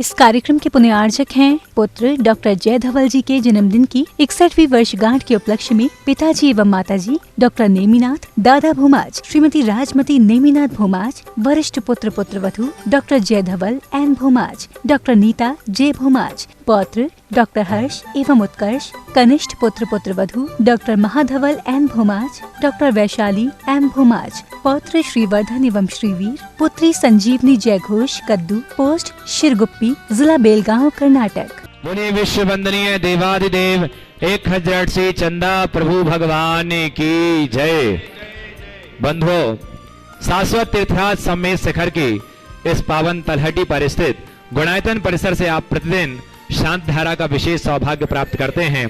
इस कार्यक्रम के पुण्यार्जक हैं पुत्र डॉक्टर जय धवल जी के जन्मदिन की 61वीं वर्षगांठ के उपलक्ष्य में पिताजी एवं माताजी डॉक्टर नेमिनाथ, दादा भूमाज श्रीमती राजमती नेमिनाथ भूमाज, वरिष्ठ पुत्र पुत्रवधू doctor Jay Dhawal N Bhumaj, doctor Neeta J Bhumaj, पौत्र डॉक्टर हर्ष एवं उत्कर्ष, कनिष्ठ पुत्र पुत्रवधू doctor Mahadhawal N Bhumaj, doctor Vaishali M Bhumaj, पौत्र श्रीवर्धन एवं श्रीवीर, पुत्री संजीवनी जय घोष कद्दू, पोस्ट शिरगुप्पी, जिला बेलगांव, कर्नाटक। मुनि विश्व वंदनीय देवादिदेव 1000 से चंदा प्रभु भगवान की जय। बंधुओं, शाश्वत तीर्थराज सम्मेद शिखर की इस पावन तलहटी पर स्थित गुणायतन परिसर से आप प्रतिदिन शांत धारा का विशेष सौभाग्य प्राप्त करते हैं।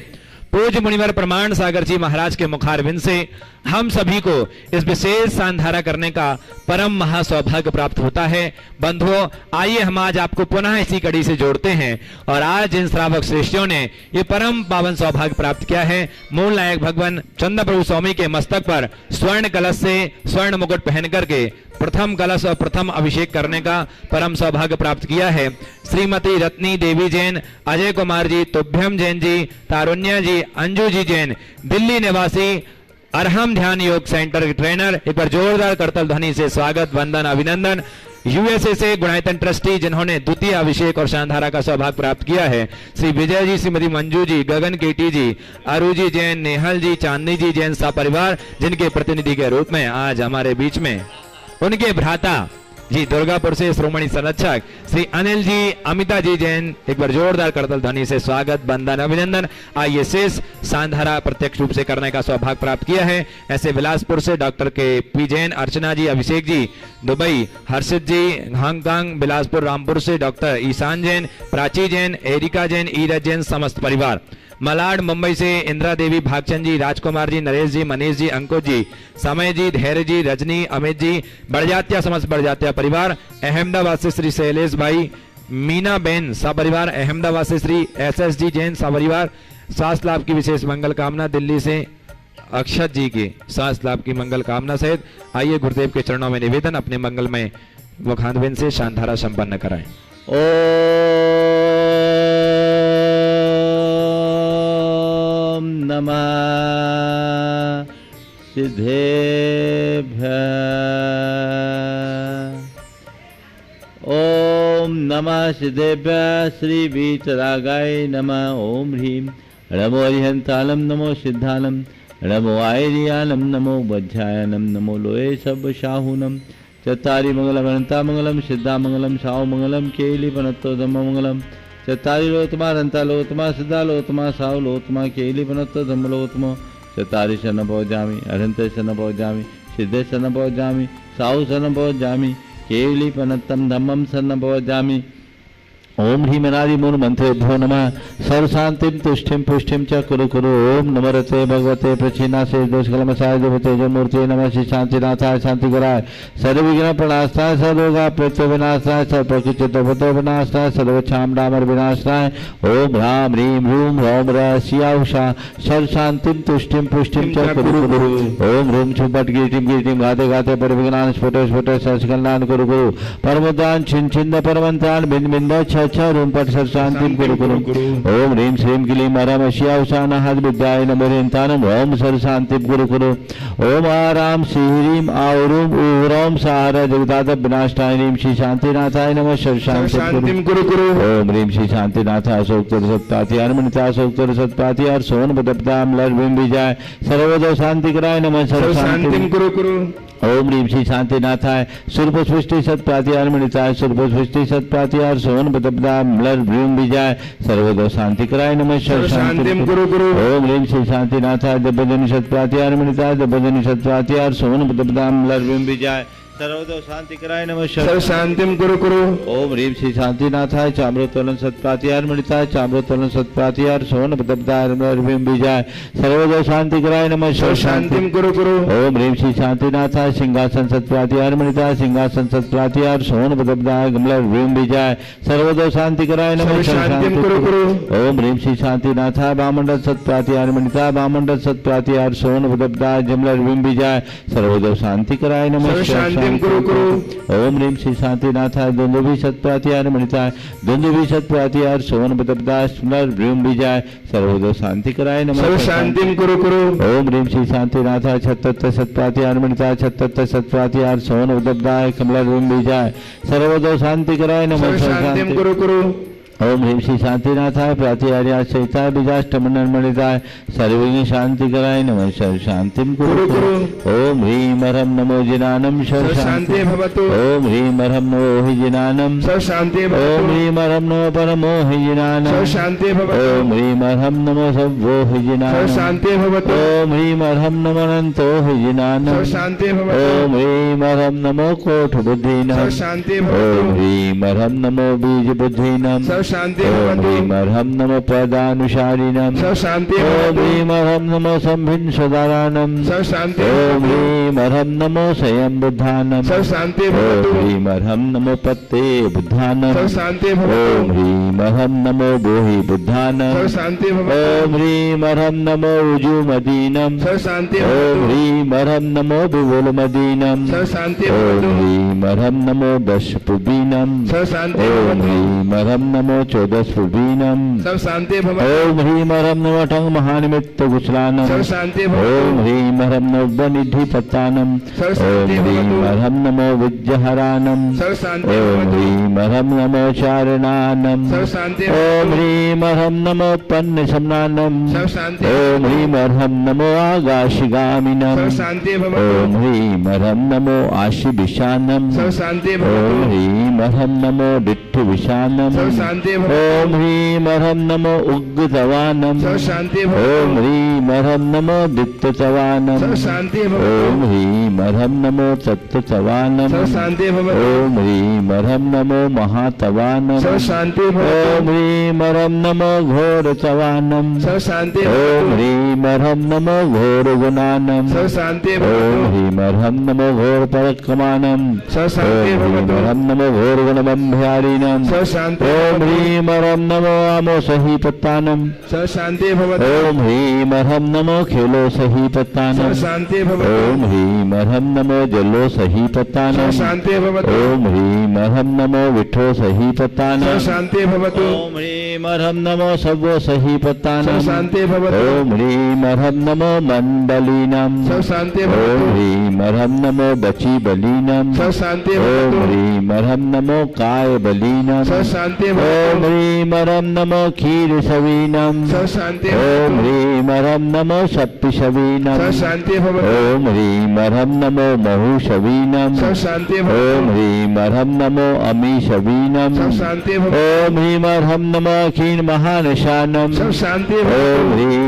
पूज्य मुनिवर प्रमाण सागर जी महाराज के मुखारविंद से हम सभी को इस विशेष शांत धारा करने का परम महासौभाग्य प्राप्त होता है। बंधुओं, आइए हम आज आपको पुनः इसी कड़ी से जोड़ते हैं और आज जिन श्रावक श्रेष्ठियों ने ये परम पावन सौभाग्य प्राप्त किया है, मूल नायक भगवान चंद्र प्रभु स्वामी के मस्तक पर स्वर्ण कलश से स्वर्ण मुकुट पहन करके प्रथम कलश और प्रथम अभिषेक करने का परम सौभाग्य प्राप्त किया है। श्रीमती रत्नी देवी जैन, अजय कुमार जी, तुभ्यम जैन जी, तारुण्या जी, अंजू जी जैन, दिल्ली निवासी अरहम ध्यान योग सेंटर के ट्रेनर, एक बार जोरदार करतल ध्वनि से स्वागत, वंदन, अभिनंदन। यूएसए से गुणायतन ट्रस्टी जिन्होंने द्वितीय अभिषेक और शानधारा का सौभाग्य प्राप्त किया है, श्री विजय जी, श्रीमती मंजू जी, गगन केटी जी, अरु जी जैन, नेहल जी, चांदनी जी जैन सपरिवार, जिनके प्रतिनिधि के रूप में आज हमारे बीच में उनके भ्राता जी दुर्गापुर से श्रोमणी संरक्षक श्री अनिल जी, अमिता जी जैन, एक बार जोरदार करतल ध्वनि से स्वागत, वंदन, अभिनंदन। आइए शेष शानधारा प्रत्यक्ष रूप से करने का सौभाग्य प्राप्त किया है। ऐसे बिलासपुर से डॉक्टर के पी जैन, अर्चना जी, अभिषेक जी, दुबई हर्षित जी, हांगकांग, बिलासपुर रामपुर से डॉक्टर ईशान जैन, प्राची जैन, एरिका जैन, ईरज जैन, समस्त परिवार। मलाड मुंबई से इंदिरा देवी, भागचंद जी, राजकुमार जी, नरेश जी, मनीष जी, अंकुश जी, समय जी, धैर्य जी, रजनी, अमित जी, बड़जात्या समस्त बड़जात्या परिवार। अहमदाबाद से श्री शैलेश भाई, मीना बेन सपरिवार। अहमदाबाद से श्री एसएस जी जैन सपरिवार। स्वास्थ्य लाभ की विशेष मंगल कामना दिल्ली से अक्षत जी की स्वास्थ्य लाभ की मंगल कामना सहित आइए गुरुदेव के चरणों में निवेदन अपने मंगलमय मुखारविंद से शानधारा संपन्न कराएं। नमः सिद्धेभ्यः। ओम नमः सिद्धेभ्यः। श्री वीतरागाय नमः। ओम ह्रीं नमो अरिहंतालम, नमो सिद्धालम, नमो आयरियालम, नमो वज्रायनम, नमो लोये सब शाहुनम। चत्तारि मंगलम अनंता मंगलम, सिद्धा मंगलम, साव मंगलम, केली पनत्तो धम्म मंगलम। चत्तारि लोतमा अनंता लोतमा, सिद्धा लोतमा, साव लोतमा, केली पनत्तो धम्म लोतमो। चत्तारि शरण पहुँचामि, अनंत शरण पहुँचामि, सिद्धे शरण पहुँचामि, साव शरण पहुँचामि, केली पनत्तम धम्मम शरण पहुँचामि। ओम ह्रीं अनादि मूल मंत्रेभ्यो नमः। सर्व शांतिम तुष्टिम पुष्टिम च कुरु कुरु। ओम नमरते भगवते प्रचीनासे दोषकलमसाय देवतेज मूर्ते नमः। श्री शांतिनाथाय शांति कराय, सर्व विघ्न प्रणाशाय, सर्वरोगा प्रत्यो विनाशाय, सर्व प्रकृतितो विनाशाय, सर्वक्षाम डामर विनाशाय। ओम ह्रां ह्रीं ह्रूं ह्रौं रसिया उषा सर्व शांतिम तुष्टिम पुष्टिम च कुरु कुरु। ओम ह्रूं छुपट गिरिटिम गिरिटिम गाते गाते परिविघ्नान् स्फुट स्फुट सर्वकल्याण कुरु कुरु। परमोदान छिन छिंद परमंतान बिंद बिंद अच्छा रूम पट सर शांति कुरु कुरु। ओम ह्रीं श्रीं क्लीं मरम श्यावसान हद विद्याय नमोरेन्तानम। ओम सर शांति कुरु कुरु। ओम आराम श्रीं आउरूम ऊरोम सहारा जगदाद विनाशाय ह्रीं श्री शांतिनाथाय नमः। सर शांति कुरु कुरु। ओम ह्रीं श्री शांतिनाथाय सोक्तर सत्पातिहार मणिता सोक्तर सत्पातिहार सोन बदपदाम लर बिंब विजय सर्वदो शांति कराय नमः। सर शांति कुरु कुरु। ओम ह्रीं श्री शांतिनाथाय सुरपुष्टि सत्प्रातिहार मणिताय सुरपुष्टि सत्प्रातिहार सोन बदपदाम लर बिंब विजय सर्वदो शांति कराय नमः। सर शांति कुरु कुरु। ओम ह्रीं श्री शांतिनाथाय दबजनि सत्प्रातिहार मणिताय दबजनि सत्प्रातिहार सोन बदपदाम लर बिंब विजय सर्वदो शांति कराय नमः। सर शांतिम कुरु कुरु। ओम ह्रीं श्री शांतिनाथाय चाम्रोत्तोलन सत्प्रातिहार मणिताय चाम्रोत्तोलन सत्प्रातिहार सोन बदपदाम लर बिंब विजय सर्वदो शांति कराय नमः। सर शांतिम कुरु कुरु। ओम ह्रीं श्री शांतिनाथाय सिंहासन सत्प्रातिहार मणिताय सिंहासन सत्प्रातिहार सोन बदपदाम लर बिंब विजय सर्वदो शांति कराय नमः। सर शांतिम कुरु कुरु। ओम ह्रीं श्री शांतिनाथाय वामंडल सत्प्रातिहार मणिताय वामंडल सत्प्रातिहार सोन बदपदाम लर बिंब विजय सर्वदो शांति कराय नमः। शांतिम कुरु कुरु। ओम ह्रीं श्री शांतिनाथाय दुंदुभि सत्प्रातिहार मणिताय दुंदुभि सत्प्रातिहार सोवन बदबदास पुनर्व्यूम बीजाय सर्वदो शांति कराय नमः। सर्व शांतिम कुरु कुरु। ओम ह्रीं श्री शांतिनाथाय छत्तत्त सत्प्रातिहार मणिताय छत्तत्त सत्प्रातिहार सोवन बदबदाय कमलव्यूम बीजाय सर्वदो शांति कराय नमः। सर्व शांतिम कुरु कुरु। ओम ह्रीं श्री शांतिनाथाय प्रातिहार्याय सहिताय बीजाष्टमन मणिताय सर्वज्ञ शांति कराय नमः। सर्व शांतिम कुरु कुरु। ओम ह्रीं हरम नमो जिनानम सर्व शांति भवतु। ओम ह्रीं हरम नमो हि जिनानम सर्व शांति भवतु। ओम ह्रीं हरम नमो परमो हि जिनानम सर्व शांति भवतु। ओम ह्रीं हरम नमो सव्वो हि जिनानम सर्व शांति भवतु। ओम ह्रीं हरम नमो अनंतो हि जिनानम सर्व शांति भवतु। ओम ह्रीं हरम नमो कोट बुद्धिनाम सर्व शांति भवतु। ओम ह्रीं हरम नमो बीज बुद्धिनाम शांति भवतु। ओम ह्रीं नमो पदानुसारिणम सर्व शांति भवतु। ओम ह्रीं नमो संभिन्न सदारानम सर्व शांति भवतु। ओम ह्रीं नमो स्वयं बुद्धानम सर्व शांति भवतु। ओम ह्रीं नमो पत्ते बुद्धानम सर्व शांति भवतु। ओम ह्रीं नमो बोहि बुद्धानम सर्व शांति भवतु। ओम ह्रीं नमो उजुमदीनम सर्व शांति भवतु। ओम ह्रीं नमो विवुलमदीनम सर्व शांति भवतु। ओम ह्रीं नमो दशपुबीनम सर्व शांति भवतु। ओम ह्रीं नमो चौदशपुबीनम सर्व शांति भवतु। ओम ह्रीं नमो ठंग महानिमित्त गुचलानम सर्व शांति भवतु। ओम ह्रीं नमो वनिधि पत्तानम सर्व शांति भवतु। ओम ह्रीं नमो विद्यहरानम सर्व शांति भवतु। ओम ह्रीं नमो चारणानम सर्व शांति भवतु। ओम ह्रीं नमो पन्न समनानम सर्व शांति भवतु। ओम ह्रीं नमो आगाशिगामिनम सर्व शांति भवतु। ओम ह्रीं नमो आशिविशानम सर्व शांति भवतु। ओम ह्रीं नमो दिट्ठ विशानम सर्व शांति भवतु। ओम ह्रीं नमो उग्रतवानम सर्व शांति भवतु। ओम ह्रीं नमो दित्ततवानम सर्व शांति भवतु। ओम ह्रीं नमो तत्ततवानम सर्व शांति भवतु। ओम ह्रीं नमो महातवानम सर्व शांति भवतु। ओम ह्रीं नमो घोरतवानम सर्व शांति भवतु। ओम ह्रीं नमो घोरगुणानम सर्व शांति भवतु। ओम ह्रीं नमो घोर परक्रमानम सर्व शांति भवतु। ओम ह्रीं नमो घोरगुणमभ्यारीणम सर्व शांति। ओम ह्रीं नमो आमो सही पत्तानम सर्व शांति भवतु। ओम ह्रीं नमो खेलो सही पत्तानम सर्व शांति भवतु। ओम ह्रीं नमो जलो सही पत्तानम सर्व शांति भवतु। ओम ह्रीं नमो विठो सही पत्तानम सर्व शांति भवतु। ओम ह्रीं नमो सव्वो सही पत्तानम सर्व शांति भवतु। ओम ह्रीं नमो मंडलीनम सर्व शांति भवतु। ओम ह्रीं नमो बची बलीनम सर्व शांति भवतु। ओम ह्रीं नमो काय बलीनम सर्व शांति भवतु। ओम ह्रीं नमो क्षीर सवीनम सर्व शांति भवतु। ओम ह्रीं नमो सप्पि सवीनम सर्व शांति भवतु। ओम ह्रीं नमो महु सवीनम सर्व शांति भवतु। ओम ह्रीं नमो अमी सवीनम सर्व शांति भवतु। ओम ह्रीं नमो क्षीण महानशानम सर्व शांति भवतु। ओम ह्रीं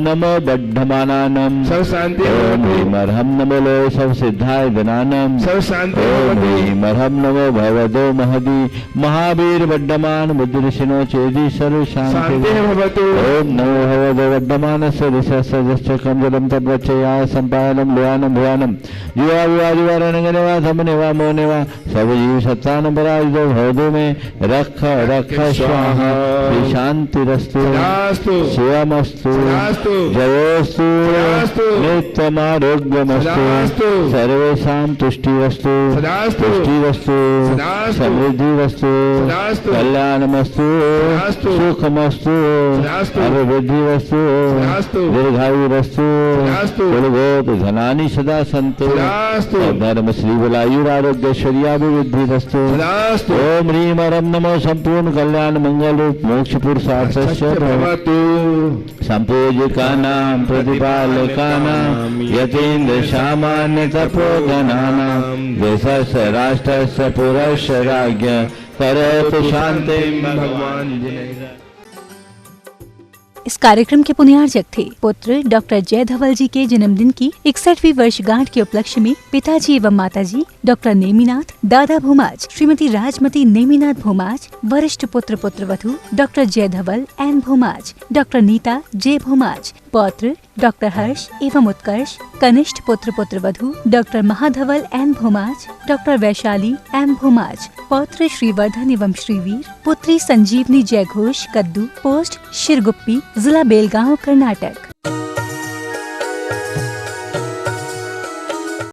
नमो बद्धमानानम सर्व शांति भवतु। ओम ह्रीं नमो लोय सब सिद्धाय गणानम सर्व शांति भवतु। ओम ह्रीं नमो भवदो महदी महावीर बड्डमान बुद्धिशिनो चेदी सर्व शांति भवतु। ओम नमो भवदो बड्डमान सदस्य कमजलम तद्वचयाय संपायनम भयानम भयानम युवा विवादिवा रणगनेवा धमनेवा मोनेवा सब जीव सत्तान पराजितो भवदो में रख रख स्वाहा श्री शांतिरस्तु शिवमस्तु जयोस्तु नित्यमारोग्यमस्तु सर्वेषां तुष्टिरस्तु पुष्टिरस्तु समृद्धिरस्तु कल्याणमस्तु सुखमस्तु अभिवृद्धिरस्तु दीर्घायुरस्तु कुलगोप धनानि सदा सन्तु धर्म श्री बलायुरारोग्यश्वर्याभिवृद्धिरस्तु। ओम ह्रीं नमो संपूर्ण कल्याण मंगल रूप मोक्ष पुरुषार्थस्य भवतु। संपूज्यकानां प्रतिपालकानां यतीन्द्र सामान्य तपोधनानां देशस्य राष्ट्रस्य पुरस्य राज्ञ करोतु शान्तिं भगवान्। इस कार्यक्रम के पुण्यार्जक थे पुत्र डॉक्टर जय धवल जी के जन्मदिन की 61वीं वर्षगांठ के उपलक्ष्य में पिताजी एवं माताजी डॉक्टर नेमिनाथ, दादा भूमाज, श्रीमती राजमती नेमिनाथ भूमाज, वरिष्ठ पुत्र पुत्रवधू doctor Jay Dhawal N Bhumaj, doctor Neeta J Bhumaj, पौत्र डॉक्टर हर्ष एवं उत्कर्ष, कनिष्ठ पुत्र पुत्रवधू doctor Mahadhawal N Bhumaj, doctor Vaishali M Bhumaj, पौत्र श्रीवर्धन एवं श्रीवीर, पुत्री संजीवनी जय घोष कद्दू, पोस्ट शिरगुप्पी, जिला बेलगांव, कर्नाटक।